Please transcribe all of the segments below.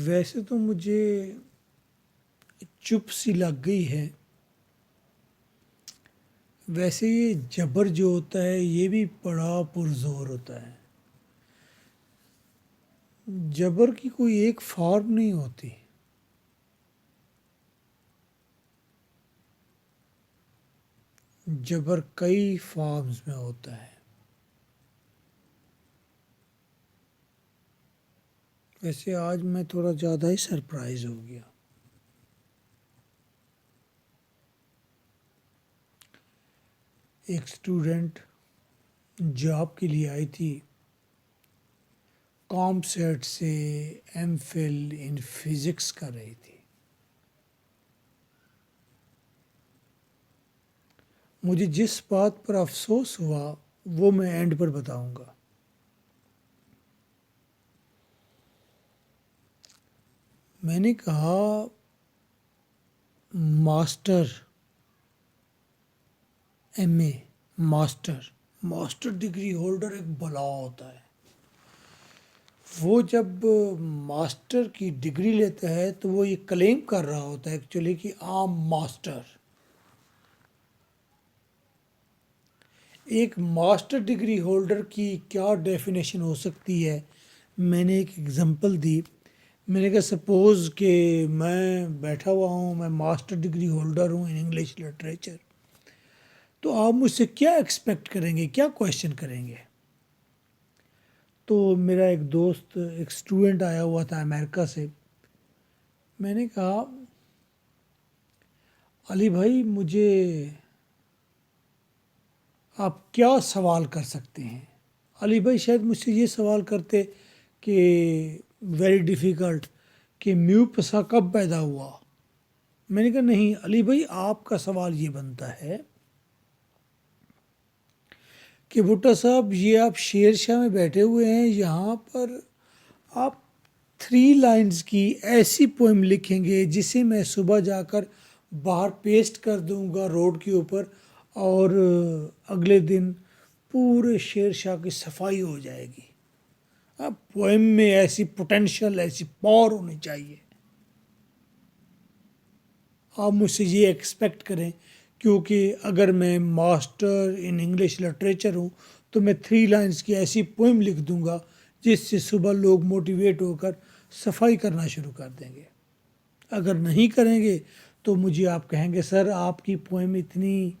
ویسے تو مجھے چپ سی لگ گئی ہے. ویسے یہ جبر جو ہوتا ہے یہ بھی بڑا پرزور ہوتا ہے. جبر کی کوئی ایک فارم نہیں ہوتی. جبر کئی فارمز میں ہوتا ہے. ویسے آج میں تھوڑا زیادہ ہی سرپرائز ہو گیا. ایک اسٹوڈنٹ جاب کے لیے آئی تھی. کام سیٹ سے ایم فل ان فزکس کر رہی تھی. مجھے جس بات پر افسوس ہوا وہ میں اینڈ پر بتاؤں گا. میں نے کہا master M A master degree holder ایک بلا ہوتا ہے. وہ جب ماسٹر کی ڈگری لیتا ہے تو وہ یہ کلیم کر رہا ہوتا ہے ایکچولی کہ آم ماسٹر. ایک ماسٹر ڈگری ہولڈر کی کیا ڈیفینیشن ہو سکتی ہے؟ میں نے ایک ایگزامپل دی. میں نے کہا سپوز کہ میں بیٹھا ہوا ہوں، میں ماسٹر ڈگری ہولڈر ہوں ان انگلش لٹریچر، تو آپ مجھ سے کیا ایکسپیکٹ کریں گے، کیا کویشچن کریں گے؟ تو میرا ایک دوست، ایک اسٹوڈنٹ آیا ہوا تھا امریکہ سے. میں نے کہا علی بھائی مجھے آپ کیا سوال کر سکتے ہیں؟ علی بھائی شاید مجھ سے یہ سوال کرتے کہ ویری ڈیفیکلٹ کہ میو پسا کب پیدا ہوا. میں نے کہا نہیں علی بھائی، آپ کا سوال یہ بنتا ہے کہ بھٹا صاحب یہ آپ شیر شاہ میں بیٹھے ہوئے ہیں، یہاں پر آپ 3 لائنز کی ایسی پوئم لکھیں گے جسے میں صبح جا کر باہر پیسٹ کر دوں گا روڈ کے اوپر، اور اگلے دن پورے شیر شاہ کی صفائی ہو جائے گی. اب پوئم میں ایسی پوٹینشل، ایسی پاور ہونی چاہیے. آپ مجھ سے یہ ایکسپیکٹ کریں، کیونکہ اگر میں ماسٹر ان انگلش لٹریچر ہوں تو میں 3 لائنز کی ایسی پوئم لکھ دوں گا جس سے صبح لوگ موٹیویٹ ہو کر صفائی کرنا شروع کر دیں گے. اگر نہیں کریں گے تو مجھے آپ کہیں گے سر آپ کی پوئم اتنی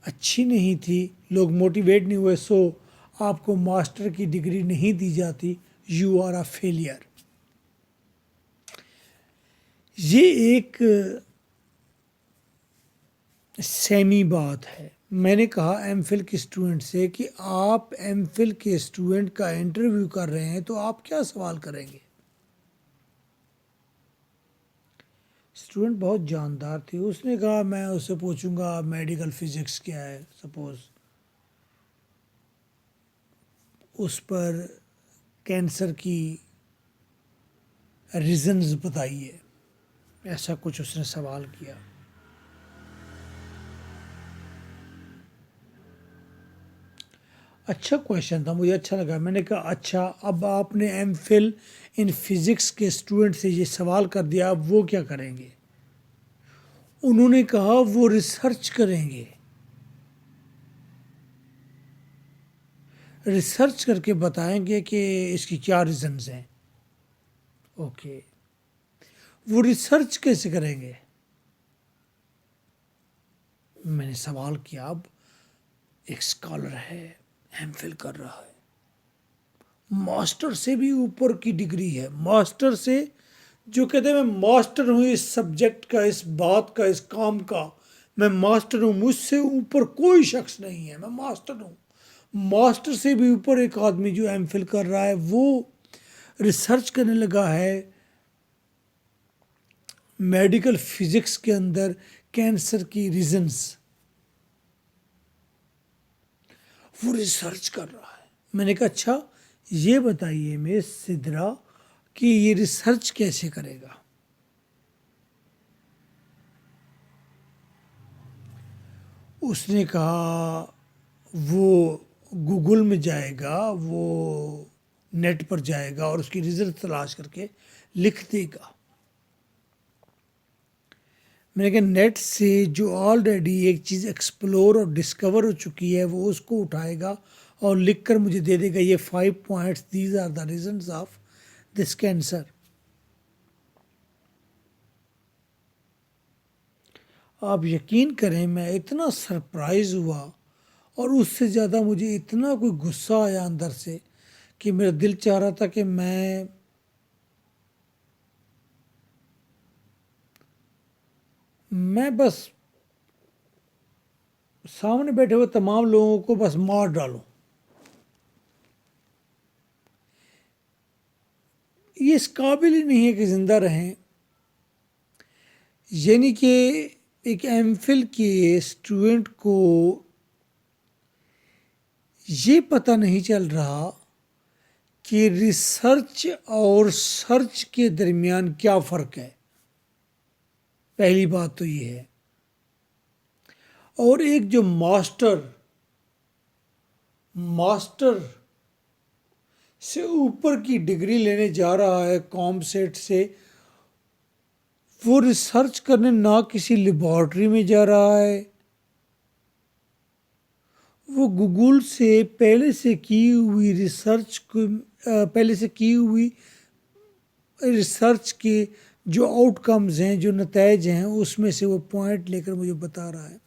اچھی نہیں تھی، لوگ موٹیویٹ نہیں ہوئے، سو آپ کو ماسٹر کی ڈگری نہیں دی جاتی، یو آر اے فیلئر. یہ ایک سیمی بات ہے. میں نے کہا ایم فل کے اسٹوڈنٹ سے کہ آپ ایم فل کے اسٹوڈنٹ کا انٹرویو کر رہے ہیں تو آپ کیا سوال کریں گے؟ اسٹوڈنٹ بہت جاندار تھی. اس نے کہا میں اس سے پوچھوں گا میڈیکل فزکس کیا ہے، سپوز اس پر کینسر کی ریزنز بتائیے، ایسا کچھ اس نے سوال کیا. اچھا کویشچن تھا، مجھے اچھا لگا. میں نے کہا اچھا اب آپ نے ایم فل ان فزکس کے اسٹوڈنٹ سے یہ سوال کر دیا، اب وہ کیا کریں گے؟ انہوں نے کہا وہ ریسرچ کریں گے، ریسرچ کر کے بتائیں گے کہ اس کی کیا ریزنز ہیں. اوکے، وہ ریسرچ کیسے کریں گے؟ میں نے سوال کیا. اب ایک اسکالر ہے، ایم فل کر رہا ہے، ماسٹر سے بھی اوپر کی ڈگری ہے، ماسٹر سے جو کہتے ہیں میں ماسٹر ہوں اس سبجیکٹ کا، اس بات کا، اس کام کا، میں ماسٹر ہوں، مجھ سے اوپر کوئی شخص نہیں ہے، میں ماسٹر ہوں. ماسٹر سے بھی اوپر ایک آدمی جو ایم فل کر رہا ہے وہ ریسرچ کرنے لگا ہے میڈیکل فزکس کے اندر کینسر کی ریزنز، وہ ریسرچ کر رہا ہے. میں نے کہا اچھا یہ بتائیے مس سدرا کہ یہ ریسرچ کیسے کرے گا؟ اس نے کہا وہ گوگل میں جائے گا، وہ نیٹ پر جائے گا اور اس کی ریزلٹ تلاش کر کے لکھ دے گا. میں نے کہا نیٹ سے جو آلریڈی ایک چیز ایکسپلور اور ڈسکور ہو چکی ہے وہ اس کو اٹھائے گا اور لکھ کر مجھے دے دے گا یہ 5 points, these are the reasons of this cancer. آپ یقین کریں میں اتنا سرپرائز ہوا اور اس سے زیادہ مجھے اتنا کوئی غصہ آیا اندر سے کہ میرا دل چاہ رہا تھا کہ میں بس سامنے بیٹھے ہوئے تمام لوگوں کو بس مار ڈالوں. یہ اس قابل ہی نہیں ہے کہ زندہ رہیں. یعنی کہ ایک ایم فل کے اسٹوڈنٹ کو یہ پتہ نہیں چل رہا کہ ریسرچ اور سرچ کے درمیان کیا فرق ہے. پہلی بات تو یہ ہے. اور ایک جو ماسٹر سے اوپر کی ڈگری لینے جا رہا ہے کام سیٹ سے، وہ ریسرچ کرنے نہ کسی لیبارٹری میں جا رہا ہے، وہ گوگل سے پہلے سے کی ہوئی ریسرچ کے جو آؤٹ کمز ہیں، جو نتائج ہیں، اس میں سے وہ پوائنٹ لے کر مجھے بتا رہا ہے.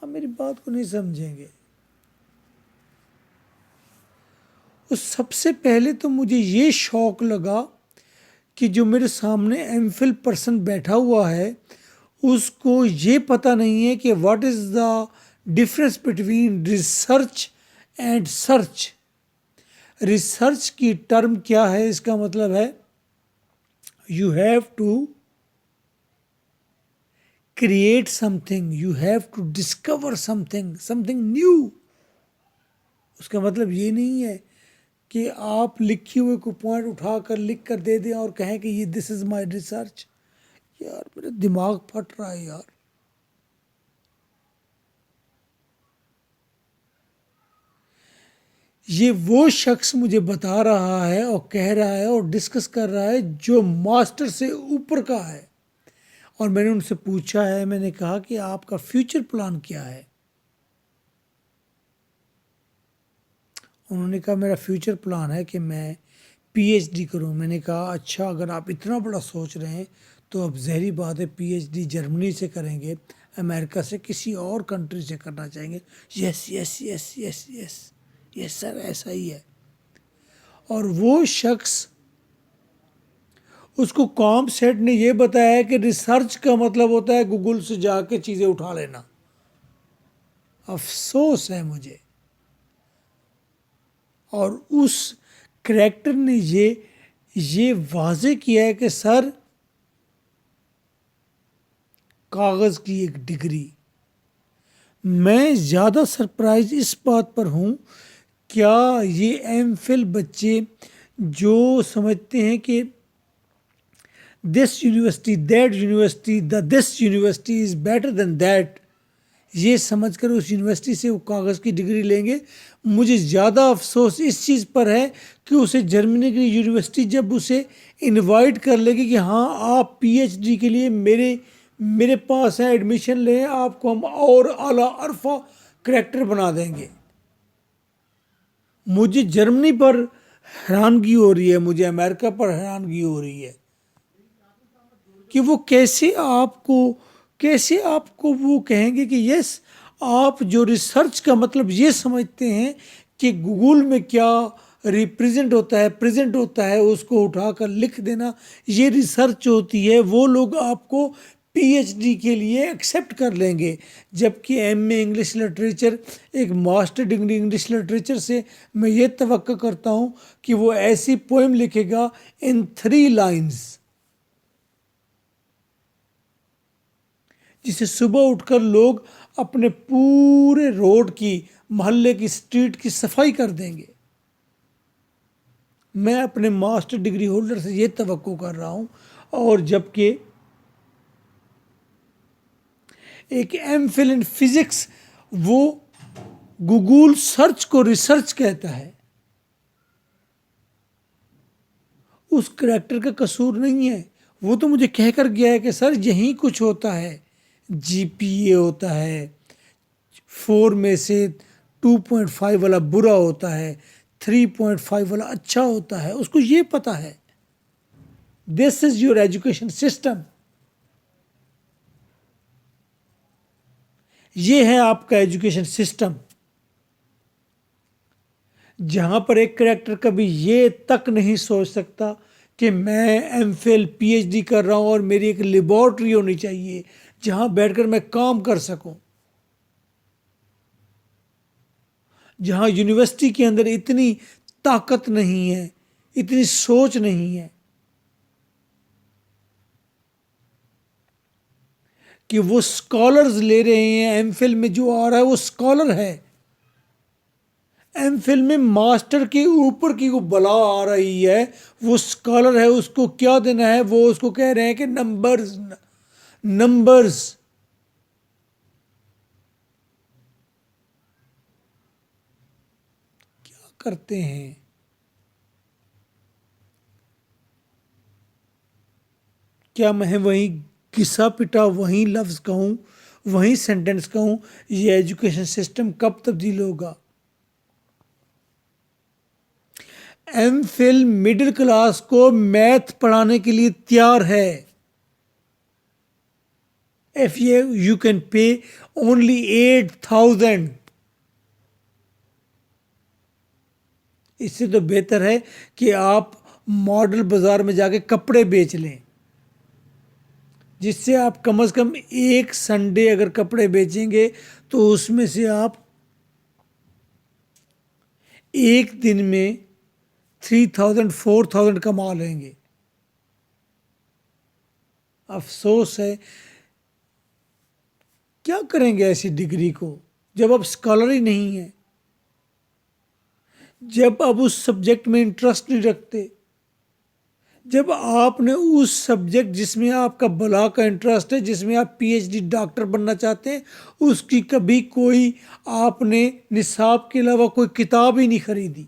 آپ میری بات کو نہیں سمجھیں گے. سب سے پہلے تو مجھے یہ شوق لگا کہ جو میرے سامنے ایم فل پرسن بیٹھا ہوا ہے اس کو یہ پتہ نہیں ہے کہ what is the difference between research and search. Research کی ٹرم کیا ہے؟ اس کا مطلب ہے you have to create something, you have to discover something new. اس کا مطلب یہ نہیں ہے کہ آپ لکھی ہوئے کو پوائنٹ اٹھا کر لکھ کر دے دیں اور کہیں کہ یہ دس از مائی ریسرچ. یار میرا دماغ پھٹ رہا ہے یار. یہ وہ شخص مجھے بتا رہا ہے اور کہہ رہا ہے اور ڈسکس کر رہا ہے جو ماسٹر سے اوپر کا ہے. اور میں نے ان سے پوچھا ہے، میں نے کہا کہ آپ کا فیوچر پلان کیا ہے؟ انہوں نے کہا میرا فیوچر پلان ہے کہ میں پی ایچ ڈی کروں. میں نے کہا اچھا، اگر آپ اتنا بڑا سوچ رہے ہیں تو اب ظاہری بات ہے پی ایچ ڈی جرمنی سے کریں گے، امریکہ سے، کسی اور کنٹری سے کرنا چاہیں گے. یس یس یس یس یس یس سر، ایسا ہی ہے. اور وہ شخص، اس کو کام سیٹ نے یہ بتایا کہ ریسرچ کا مطلب ہوتا ہے گوگل سے جا کے چیزیں اٹھا لینا. افسوس ہے مجھے. اور اس کریکٹر نے یہ واضح کیا ہے کہ سر کاغذ کی ایک ڈگری. میں زیادہ سرپرائز اس بات پر ہوں، کیا یہ ایم فل بچے جو سمجھتے ہیں کہ this university that university this university is better then that, یہ سمجھ کر اس یونیورسٹی سے وہ کاغذ کی ڈگری لیں گے. مجھے زیادہ افسوس اس چیز پر ہے کہ اسے جرمنی کی یونیورسٹی جب اسے انوائٹ کر لے گی کہ ہاں آپ پی ایچ ڈی کے لیے میرے پاس ہے، ایڈمیشن لیں، آپ کو ہم اور اعلیٰ عرفہ کریکٹر بنا دیں گے. مجھے جرمنی پر حیرانگی ہو رہی ہے، مجھے امریکہ پر حیرانگی ہو رہی ہے کہ وہ کیسے آپ کو وہ کہیں گے کہ یس، آپ جو ریسرچ کا مطلب یہ سمجھتے ہیں کہ گوگل میں کیا ریپریزنٹ ہوتا ہے، پریزنٹ ہوتا ہے، اس کو اٹھا کر لکھ دینا یہ ریسرچ ہوتی ہے. وہ لوگ آپ کو پی ایچ ڈی کے لیے ایکسیپٹ کر لیں گے، جبکہ ایم اے انگلش لٹریچر، ایک ماسٹر ڈگری انگلش لٹریچر سے میں یہ توقع کرتا ہوں کہ وہ ایسی پوئم لکھے گا ان 3 lines جسے صبح اٹھ کر لوگ اپنے پورے روڈ کی، محلے کی، اسٹریٹ کی صفائی کر دیں گے. میں اپنے ماسٹر ڈگری ہولڈر سے یہ توقع کر رہا ہوں. اور جبکہ ایک ایم فل ان فزکس وہ گوگل سرچ کو ریسرچ کہتا ہے. اس کریکٹر کا قصور نہیں ہے، وہ تو مجھے کہہ کر گیا ہے کہ سر یہیں کچھ ہوتا ہے، جی پی اے ہوتا ہے، 4 میں سے 2.5 والا برا ہوتا ہے، 3.5 والا اچھا ہوتا ہے، اس کو یہ پتا ہے. دس از یور ایجوکیشن سسٹم. یہ ہے آپ کا ایجوکیشن سسٹم، جہاں پر ایک کریکٹر کبھی یہ تک نہیں سوچ سکتا کہ میں M Phil P H D کر رہا ہوں اور میری ایک لیبارٹری ہونی چاہیے جہاں بیٹھ کر میں کام کر سکوں، جہاں یونیورسٹی کے اندر اتنی طاقت نہیں ہے، اتنی سوچ نہیں ہے کہ وہ اسکالرز لے رہے ہیں. ایم فل میں جو آ رہا ہے وہ اسکالر ہے، ایم فل میں ماسٹر کے اوپر کی وہ بلا آ رہی ہے، وہ اسکالر ہے، اس کو کیا دینا ہے؟ وہ اس کو کہہ رہے ہیں کہ نمبرز نمبرز. کیا کرتے ہیں؟ کیا میں وہیں گھسا پٹا وہیں لفظ کہوں، وہیں سینٹنس کہوں؟ یہ ایجوکیشن سسٹم کب تبدیل ہوگا؟ ایم فل مڈل کلاس کو میتھ پڑھانے کے لیے تیار ہے. If you can pay only 8,000. اس سے تو بہتر ہے کہ آپ ماڈل بازار میں جا کے کپڑے بیچ لیں، جس سے آپ کم از کم ایک سنڈے اگر کپڑے بیچیں گے تو اس میں سے آپ ایک دن میں 3,000 4,000 کما لیں گے. افسوس ہے، کیا کریں گے ایسی ڈگری کو جب آپ اسکالر ہی نہیں ہیں، جب آپ اس سبجیکٹ میں انٹرسٹ نہیں رکھتے، جب آپ نے اس سبجیکٹ جس میں آپ کا بلا کا انٹرسٹ ہے، جس میں آپ پی ایچ ڈی ڈاکٹر بننا چاہتے ہیں، اس کی کبھی کوئی آپ نے نصاب کے علاوہ کوئی کتاب ہی نہیں خریدی.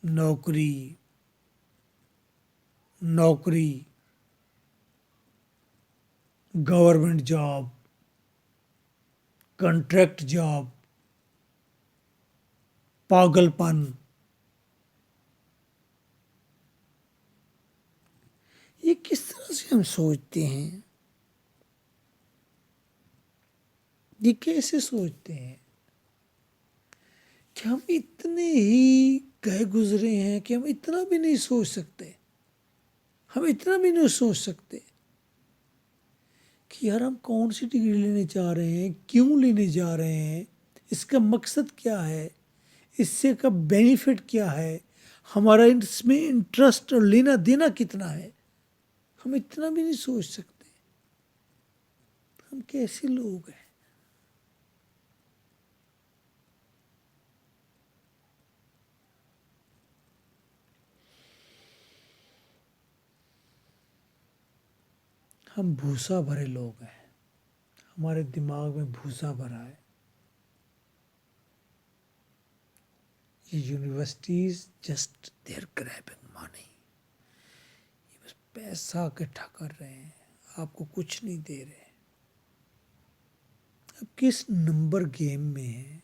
نوکری نوکری گورنمنٹ جاب، کنٹریکٹ جاب، پاگل پن. یہ کس طرح سے ہم سوچتے ہیں؟ یہ کیسے سوچتے ہیں کہ ہم اتنے ہی گئے گزرے ہیں کہ ہم اتنا بھی نہیں سوچ سکتے، ہم اتنا بھی نہیں سوچ سکتے کہ یار ہم کون سی ڈگری لینے جا رہے ہیں، کیوں لینے جا رہے ہیں، اس کا مقصد کیا ہے، اس سے کا بینیفٹ کیا ہے، ہمارا اس میں انٹرسٹ اور لینا دینا کتنا ہے. ہم اتنا بھی نہیں سوچ سکتے. ہم کیسے لوگ ہیں؟ ہم بھوسا بھرے لوگ ہیں، ہمارے دماغ میں بھوسا بھرا ہے. یہ یونیورسٹیز جسٹ دیر گریبنگ مانی، یہ بس پیسہ اکٹھا کر رہے ہیں، آپ کو کچھ نہیں دے رہے. اب کس نمبر گیم میں ہیں،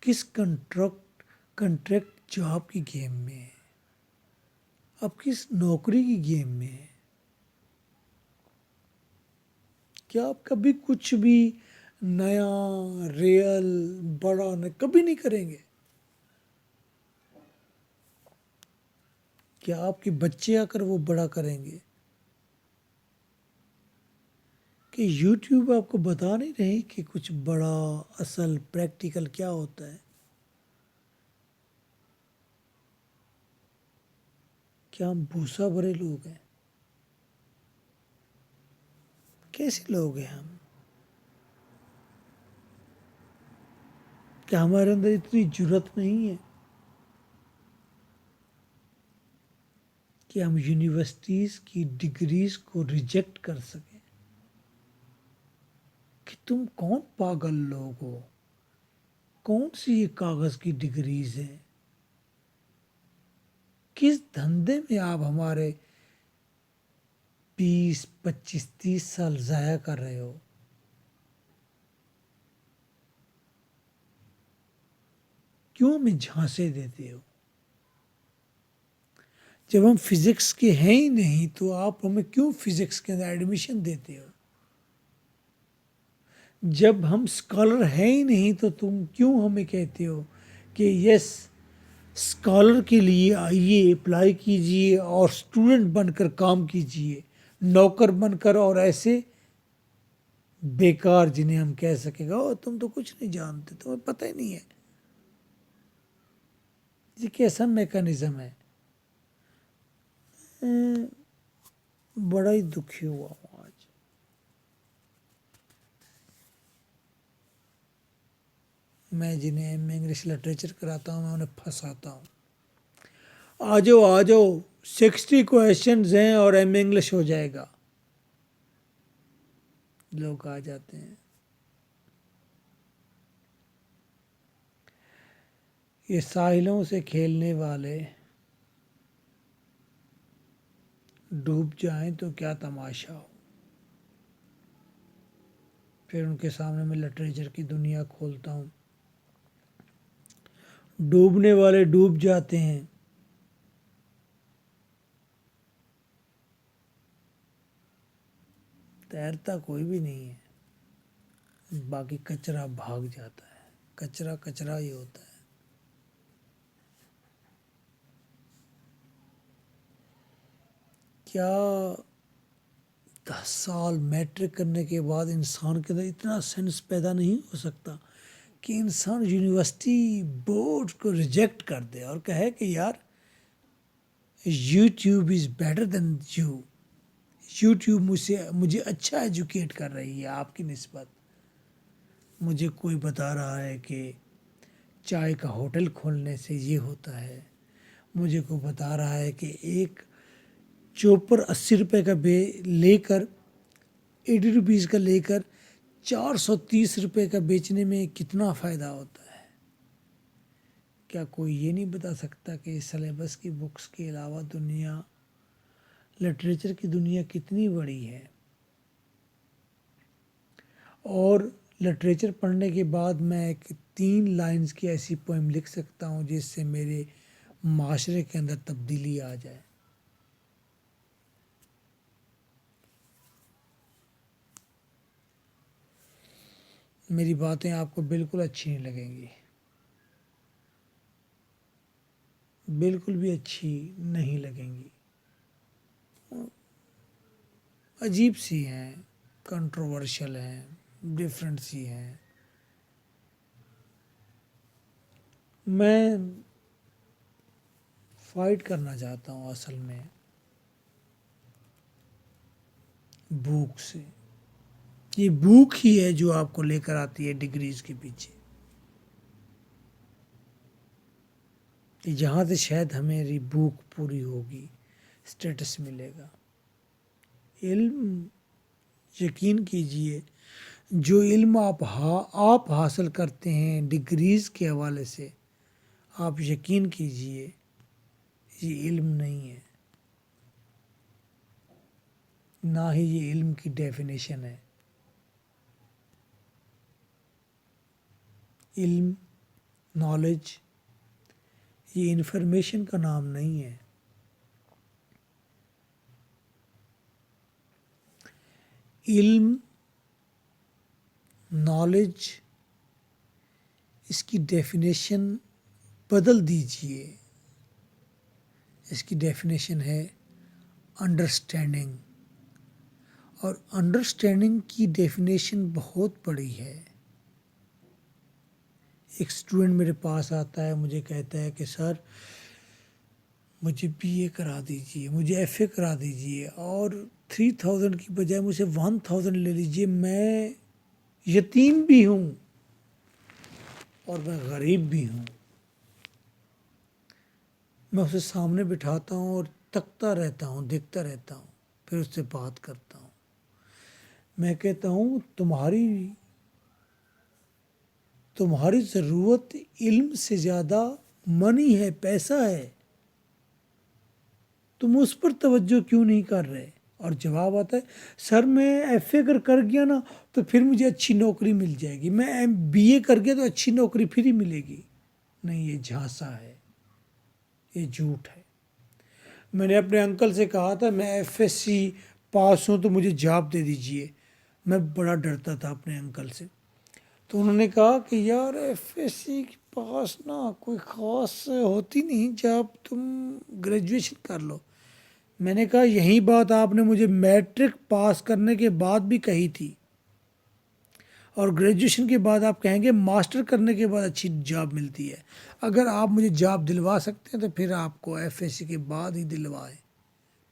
کس کنٹریکٹ جاب کی گیم میں ہیں، اب کس نوکری کی گیم میں ہیں؟ کیا آپ کبھی کچھ بھی نیا ریئل بڑا کبھی نہیں کریں گے؟ کیا آپ کے بچے آ کر وہ بڑا کریں گے؟ کہ یوٹیوب آپ کو بتا نہیں رہی کہ کچھ بڑا اصل پریکٹیکل کیا ہوتا ہے؟ کیا ہم بھوسا بھرے لوگ ہیں؟ کیسے لوگ ہیں ہم؟ کیا ہمارے اندر اتنی جرت نہیں ہے کہ ہم یونیورسٹیز کی ڈگریز کو ریجیکٹ کر سکیں، کہ تم کون پاگل لوگ ہو، کون سی یہ کاغذ کی ڈگریز ہے، کس دھندے میں آپ ہمارے 20 25 30 سال ضائع کر رہے ہو؟ کیوں ہمیں جھانسے دیتے ہو؟ جب ہم فزکس کے ہیں ہی نہیں تو آپ ہمیں کیوں فزکس کے اندر ایڈمیشن دیتے ہو؟ جب ہم اسکالر ہیں ہی نہیں تو تم کیوں ہمیں کہتے ہو کہ یس اسکالر کے لیے آئیے، اپلائی کیجئے اور اسٹوڈنٹ بن کر کام کیجئے، نوکر بن کر، اور ایسے بیکار جنہیں ہم کہہ سکیں گا تم تو کچھ نہیں جانتے، تمہیں پتہ ہی نہیں ہے۔ یہ کیسا میکانزم ہے؟ بڑا ہی دکھی ہوا ہوں آج۔ میں جنہیں انگلش لٹریچر کراتا ہوں میں انہیں پھنساتا ہوں، آ جاؤ 60 کویشچنز ہیں اور ایم انگلش ہو جائے گا۔ لوگ آ جاتے ہیں۔ یہ ساحلوں سے کھیلنے والے ڈوب جائیں تو کیا تماشا ہو۔ پھر ان کے سامنے میں لٹریچر کی دنیا کھولتا ہوں۔ ڈوبنے والے ڈوب جاتے ہیں، تیرتا کوئی بھی نہیں ہے، باقی کچرا بھاگ جاتا ہے۔ کچرا کچرا ہی ہوتا ہے۔ کیا 10 سال میٹرک کرنے کے بعد انسان کے اندر اتنا سینس پیدا نہیں ہو سکتا کہ انسان یونیورسٹی بورڈ کو ریجیکٹ کر دے اور کہے کہ یار YouTube is better than you, YouTube مجھے اچھا ایجوکیٹ کر رہی ہے آپ کی نسبت۔ مجھے کوئی بتا رہا ہے کہ چائے کا ہوٹل کھولنے سے یہ ہوتا ہے، مجھے کوئی بتا رہا ہے کہ ایک چوپر 80 روپے کا لے کر 80 روپیز کا لے کر 430 روپے کا بیچنے میں کتنا فائدہ ہوتا ہے۔ کیا کوئی یہ نہیں بتا سکتا کہ سلیبس کی بکس کے علاوہ دنیا، لٹریچر کی دنیا کتنی بڑی ہے؟ اور لٹریچر پڑھنے کے بعد میں ایک 3 لائنز کی ایسی پوئم لکھ سکتا ہوں جس سے میرے معاشرے کے اندر تبدیلی آ جائے۔ میری باتیں آپ کو بالکل اچھی نہیں لگیں گی، بالکل بھی اچھی نہیں لگیں گی، عجیب سی ہیں، کنٹروورشل ہیں، ڈیفرنٹ سی ہیں۔ میں فائٹ کرنا چاہتا ہوں اصل میں بھوک سے۔ یہ بھوک ہی ہے جو آپ کو لے کر آتی ہے ڈگریز کے پیچھے، جہاں سے شاید ہماری بھوک پوری ہوگی، اسٹیٹس ملے گا۔ علم، یقین کیجئے جو علم آپ حاصل کرتے ہیں ڈگریز کے حوالے سے، آپ یقین کیجئے یہ علم نہیں ہے، نہ ہی یہ علم کی ڈیفینیشن ہے۔ علم، نالج، یہ انفارمیشن کا نام نہیں ہے۔ علم، نالج، اس کی ڈیفینیشن بدل دیجئے۔ اس کی ڈیفینیشن ہے انڈرسٹینڈنگ، اور انڈرسٹینڈنگ کی ڈیفینیشن بہت بڑی ہے۔ ایک اسٹوڈنٹ میرے پاس آتا ہے، مجھے کہتا ہے کہ سر مجھے BA کرا دیجئے، مجھے FA کرا دیجئے، اور 3000 کی بجائے مجھے 1000 لے لیجئے، میں یتیم بھی ہوں اور میں غریب بھی ہوں۔ میں اسے سامنے بٹھاتا ہوں اور تکتا رہتا ہوں، دیکھتا رہتا ہوں، پھر اس سے بات کرتا ہوں۔ میں کہتا ہوں تمہاری تمہاری ضرورت علم سے زیادہ منی ہے، پیسہ ہے، تم اس پر توجہ کیوں نہیں کر رہے؟ اور جواب آتا ہے سر میں ایف اے اگر کر گیا نا تو پھر مجھے اچھی نوکری مل جائے گی، میں ایم بی اے کر گیا تو اچھی نوکری پھر ہی ملے گی۔ نہیں، یہ جھانسا ہے، یہ جھوٹ ہے۔ میں نے اپنے انکل سے کہا تھا میں ایف ایس سی پاس ہوں تو مجھے جاب دے دیجئے، میں بڑا ڈرتا تھا اپنے انکل سے۔ تو انہوں نے کہا کہ یار ایف ایس سی کے پاس نا کوئی خاص ہوتی نہیں جاب، تم گریجویشن کر لو۔ میں نے کہا یہی بات آپ نے مجھے میٹرک پاس کرنے کے بعد بھی کہی تھی، اور گریجویشن کے بعد آپ کہیں گے ماسٹر کرنے کے بعد اچھی جاب ملتی ہے۔ اگر آپ مجھے جاب دلوا سکتے ہیں تو پھر آپ کو ایف ایس سی کے بعد ہی دلوائیں،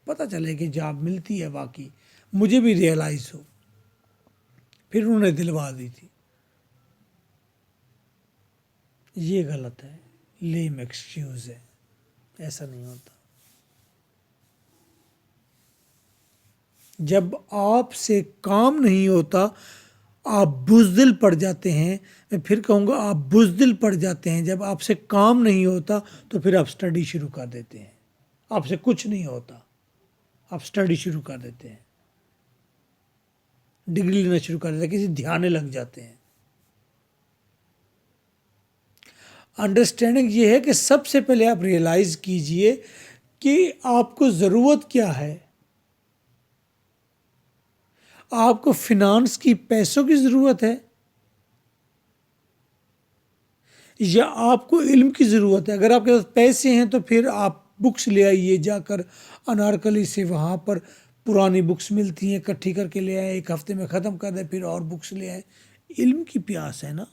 پتہ چلے کہ جاب ملتی ہے واقعی، مجھے بھی ریئلائز ہو۔ پھر انہوں نے دلوا دی تھی۔ یہ غلط ہے، لیم ایکسکیوز ہے، ایسا نہیں ہوتا۔ جب آپ سے کام نہیں ہوتا آپ بزدل پڑ جاتے ہیں، میں پھر کہوں گا آپ بزدل پڑ جاتے ہیں۔ جب آپ سے کام نہیں ہوتا تو پھر آپ سٹڈی شروع کر دیتے ہیں۔ آپ سے کچھ نہیں ہوتا، آپ سٹڈی شروع کر دیتے ہیں، ڈگری لینا شروع کر دیتے ہیں، کسی دھیانے لگ جاتے ہیں۔ انڈرسٹینڈنگ یہ ہے کہ سب سے پہلے آپ ریئلائز کیجئے کہ آپ کو ضرورت کیا ہے۔ آپ کو فنانس کی، پیسوں کی ضرورت ہے یا آپ کو علم کی ضرورت ہے؟ اگر آپ کے پاس پیسے ہیں تو پھر آپ بکس لے آئیے، جا کر انارکلی سے وہاں پر پرانی بکس ملتی ہیں، اکٹھی کر کے لے آئیں، ایک ہفتے میں ختم کر دیں، پھر اور بکس لے آئیں۔ علم کی پیاس ہے نا،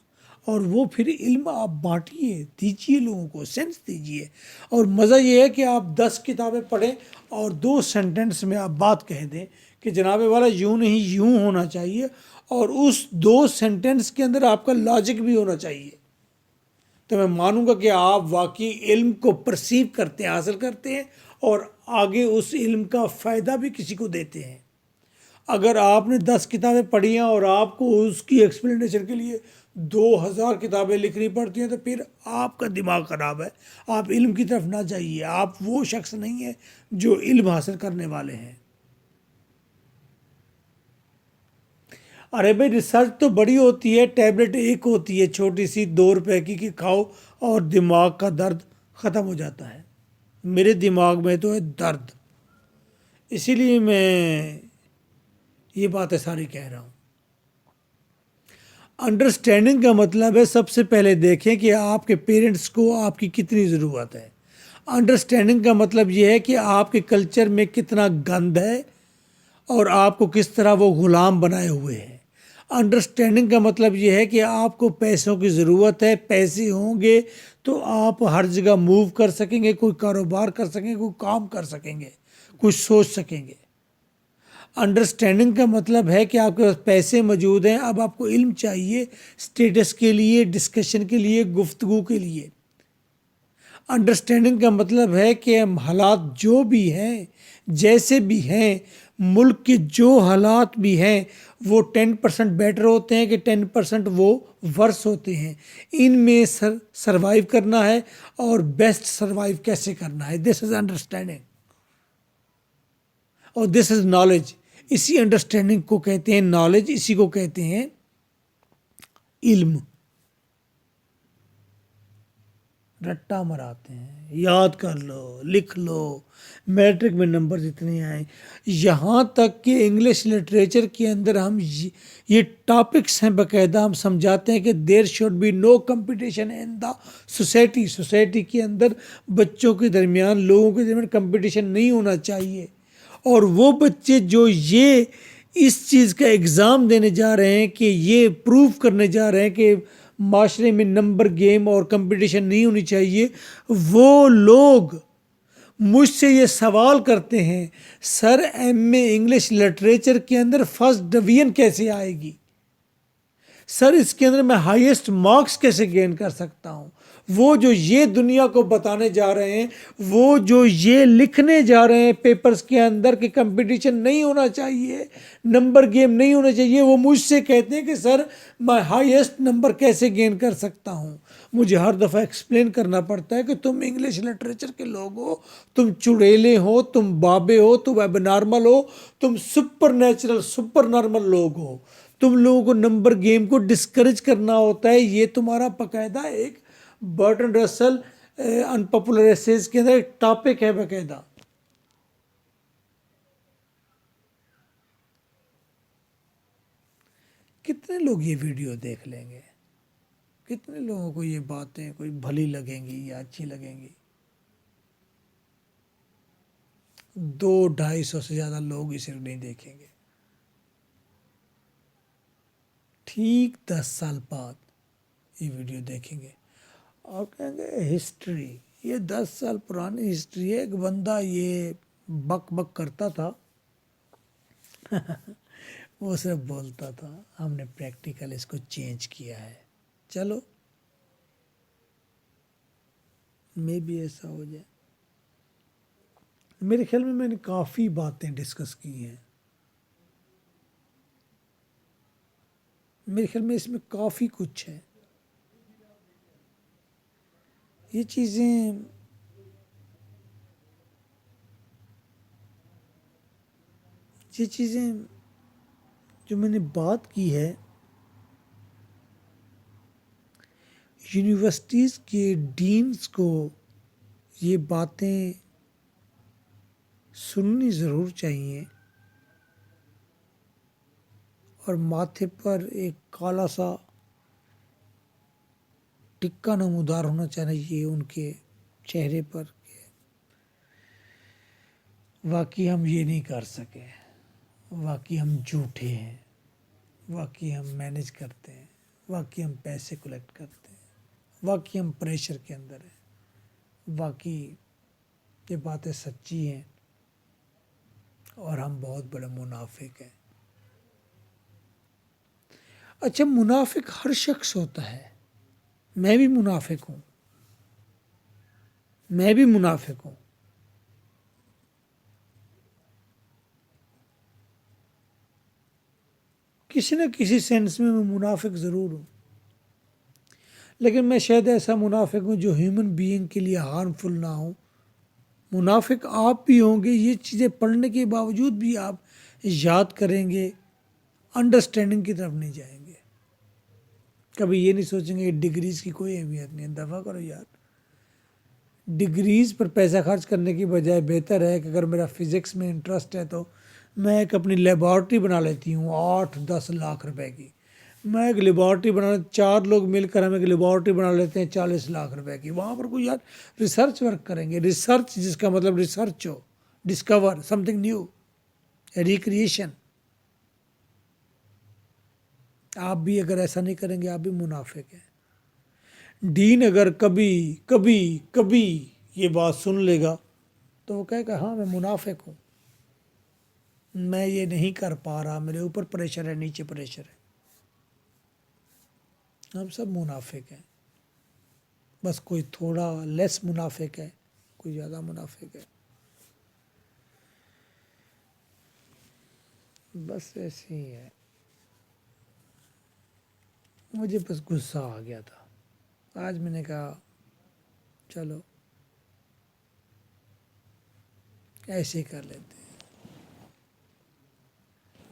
اور وہ پھر علم آپ بانٹیے، دیجیے، لوگوں کو سینس دیجیے۔ اور مزہ یہ ہے کہ آپ 10 کتابیں پڑھیں اور 2 سینٹنس میں آپ بات کہہ دیں کہ جناب والا یوں نہیں یوں ہونا چاہیے، اور اس 2 سینٹنس کے اندر آپ کا لاجک بھی ہونا چاہیے، تو میں مانوں گا کہ آپ واقعی علم کو پرسیو کرتے ہیں، حاصل کرتے ہیں، اور آگے اس علم کا فائدہ بھی کسی کو دیتے ہیں۔ اگر آپ نے 10 کتابیں پڑھی ہیں اور آپ کو اس کی ایکسپلینیشن کے لیے 2000 کتابیں لکھنی پڑتی ہیں تو پھر آپ کا دماغ خراب ہے، آپ علم کی طرف نہ جائیے، آپ وہ شخص نہیں ہیں جو علم حاصل کرنے والے ہیں۔ ارے بھائی ریسرچ تو بڑی ہوتی ہے، ٹیبلٹ ایک ہوتی ہے چھوٹی سی 2 روپے کی، کہ کھاؤ اور دماغ کا درد ختم ہو جاتا ہے۔ میرے دماغ میں تو ہے درد، اسی لیے میں یہ باتیں ساری کہہ رہا ہوں۔ انڈرسٹینڈنگ کا مطلب ہے سب سے پہلے دیکھیں کہ آپ کے پیرنٹس کو آپ کی کتنی ضرورت ہے۔ انڈرسٹینڈنگ کا مطلب یہ ہے کہ آپ کے کلچر میں کتنا گند ہے اور آپ کو کس طرح وہ غلام بنائے ہوئے ہیں۔ انڈرسٹینڈنگ کا مطلب یہ ہے کہ آپ کو پیسوں کی ضرورت ہے، پیسے ہوں گے تو آپ ہر جگہ موو کر سکیں گے، کوئی کاروبار کر سکیں گے، کوئی کام کر سکیں گے، کچھ سوچ سکیں گے۔ انڈرسٹینڈنگ کا مطلب ہے کہ آپ کے پاس پیسے موجود ہیں، اب آپ کو علم چاہیے سٹیٹس کے لیے، ڈسکشن کے لیے، گفتگو کے لیے۔ انڈرسٹینڈنگ کا مطلب ہے کہ حالات جو بھی ہیں، جیسے بھی ہیں، ملک کے جو حالات بھی ہیں وہ 10% بیٹر ہوتے ہیں کہ 10% وہ ورس ہوتے ہیں، ان میں سروائیو کرنا ہے اور بیسٹ سروائیو کیسے کرنا ہے۔ دس از انڈرسٹینڈنگ اور دس از نالج۔ اسی انڈرسٹینڈنگ کو کہتے ہیں نالج، اسی کو کہتے ہیں علم۔ رٹا مراتے ہیں، یاد کر لو، لکھ لو، میٹرک میں نمبر اتنے آئیں۔ یہاں تک کہ انگلش لٹریچر کے اندر ہم یہ ٹاپکس ہیں، باقاعدہ ہم سمجھاتے ہیں کہ there should be no competition in the society. Society کے اندر بچوں کے درمیان، لوگوں کے درمیان کمپٹیشن نہیں ہونا چاہیے۔ اور وہ بچے جو یہ اس چیز کا ایگزام دینے جا رہے ہیں، کہ یہ پروف کرنے جا رہے ہیں کہ معاشرے میں نمبر گیم اور کمپٹیشن نہیں ہونی چاہیے، وہ لوگ مجھ سے یہ سوال کرتے ہیں سر ایم اے انگلش لٹریچر کے اندر فرسٹ ڈویژن کیسے آئے گی؟ سر اس کے اندر میں ہائیسٹ مارکس کیسے گین کر سکتا ہوں؟ وہ جو یہ دنیا کو بتانے جا رہے ہیں، وہ جو یہ لکھنے جا رہے ہیں پیپرز کے اندر کہ کمپٹیشن نہیں ہونا چاہیے، نمبر گیم نہیں ہونا چاہیے، وہ مجھ سے کہتے ہیں کہ سر میں ہائیسٹ نمبر کیسے گین کر سکتا ہوں؟ مجھے ہر دفعہ ایکسپلین کرنا پڑتا ہے کہ تم انگلش لٹریچر کے لوگ ہو، تم چڑیلے ہو، تم بابے ہو، تم اب نارمل ہو، تم سپر نیچرل سپر نارمل لوگ ہو، تم لوگوں کو نمبر گیم کو ڈسکریج کرنا ہوتا ہے، یہ تمہارا باقاعدہ ایک برٹن رسل انپاپولر ایسیز کے اندر ایک ٹاپک ہے باقاعدہ۔ کتنے لوگ یہ ویڈیو دیکھ لیں گے؟ کتنے لوگوں کو یہ باتیں کوئی بھلی لگیں گی یا اچھی لگیں گی؟ 200-250 سے زیادہ لوگ اسے نہیں دیکھیں گے۔ ٹھیک 10 سال بعد یہ ویڈیو دیکھیں گے اور کہیں گے ہسٹری، یہ 10 سال پرانی ہسٹری ہے، ایک بندہ یہ بک بک کرتا تھا وہ صرف بولتا تھا، ہم نے پریکٹیکل اس کو چینج کیا ہے۔ چلو میں بھی ایسا ہو جائے۔ میرے خیال میں نے کافی باتیں ڈسکس کی ہیں، میرے خیال میں اس میں کافی کچھ ہے۔ یہ چیزیں جو میں نے بات کی ہے، یونیورسٹیز کے ڈینز کو یہ باتیں سننی ضرور چاہیے، اور ماتھے پر ایک کالا سا ٹکا نمودار ہونا چاہیے ان کے چہرے پر کہ واقعی ہم یہ نہیں کر سکے، واقعی ہم جھوٹے ہیں، واقعی ہم مینج کرتے ہیں، واقعی ہم پیسے کلیکٹ کرتے ہیں، واقعی ہم پریشر کے اندر ہیں، واقعی یہ باتیں سچی ہیں اور ہم بہت بڑے منافق ہیں۔ اچھا، منافق ہر شخص ہوتا ہے، میں بھی منافق ہوں، میں بھی منافق ہوں۔ کسی نہ کسی سینس میں منافق ضرور ہوں، لیکن میں شاید ایسا منافق ہوں جو ہیومن بینگ کے لیے ہارمفل نہ ہو۔ منافق آپ بھی ہوں گے، یہ چیزیں پڑھنے کے باوجود بھی آپ یاد کریں گے، انڈرسٹینڈنگ کی طرف نہیں جائیں گے، کبھی یہ نہیں سوچیں گے ڈگریز کی کوئی اہمیت نہیں ہے۔ دفعہ کرو یار، ڈگریز پر پیسہ خرچ کرنے کی بجائے بہتر ہے کہ اگر میرا فزکس میں انٹرسٹ ہے تو میں ایک اپنی لیبارٹری بنا لیتی ہوں 8-10 لاکھ روپے کی، میں ایک لیبارٹری بنا، 4 لوگ مل کر ہم ایک لیبارٹری بنا لیتے ہیں 40 لاکھ روپے کی، وہاں پر کوئی یار ریسرچ ورک کریں گے، ریسرچ جس کا مطلب ریسرچ ہو، discover something new, recreation. آپ بھی اگر ایسا نہیں کریں گے آپ بھی منافق ہیں۔ ڈین اگر کبھی کبھی کبھی یہ بات سن لے گا تو وہ کہے گا ہاں میں منافق ہوں، میں یہ نہیں کر پا رہا، میرے اوپر پریشر ہے، نیچے پریشر ہے۔ ہم سب منافق ہیں، بس کوئی تھوڑا لیس منافق ہے، کوئی زیادہ منافق ہے، بس ایسے ہی ہے۔ مجھے بس غصہ آ گیا تھا، آج میں نے کہا چلو ایسے ہی کر لیتے ہیں۔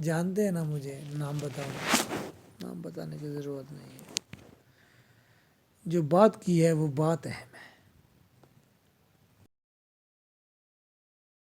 جانتے ہیں نا مجھے، نام بتاؤں، نام بتانے کی ضرورت نہیں ہے، جو بات کی ہے وہ بات اہم ہے۔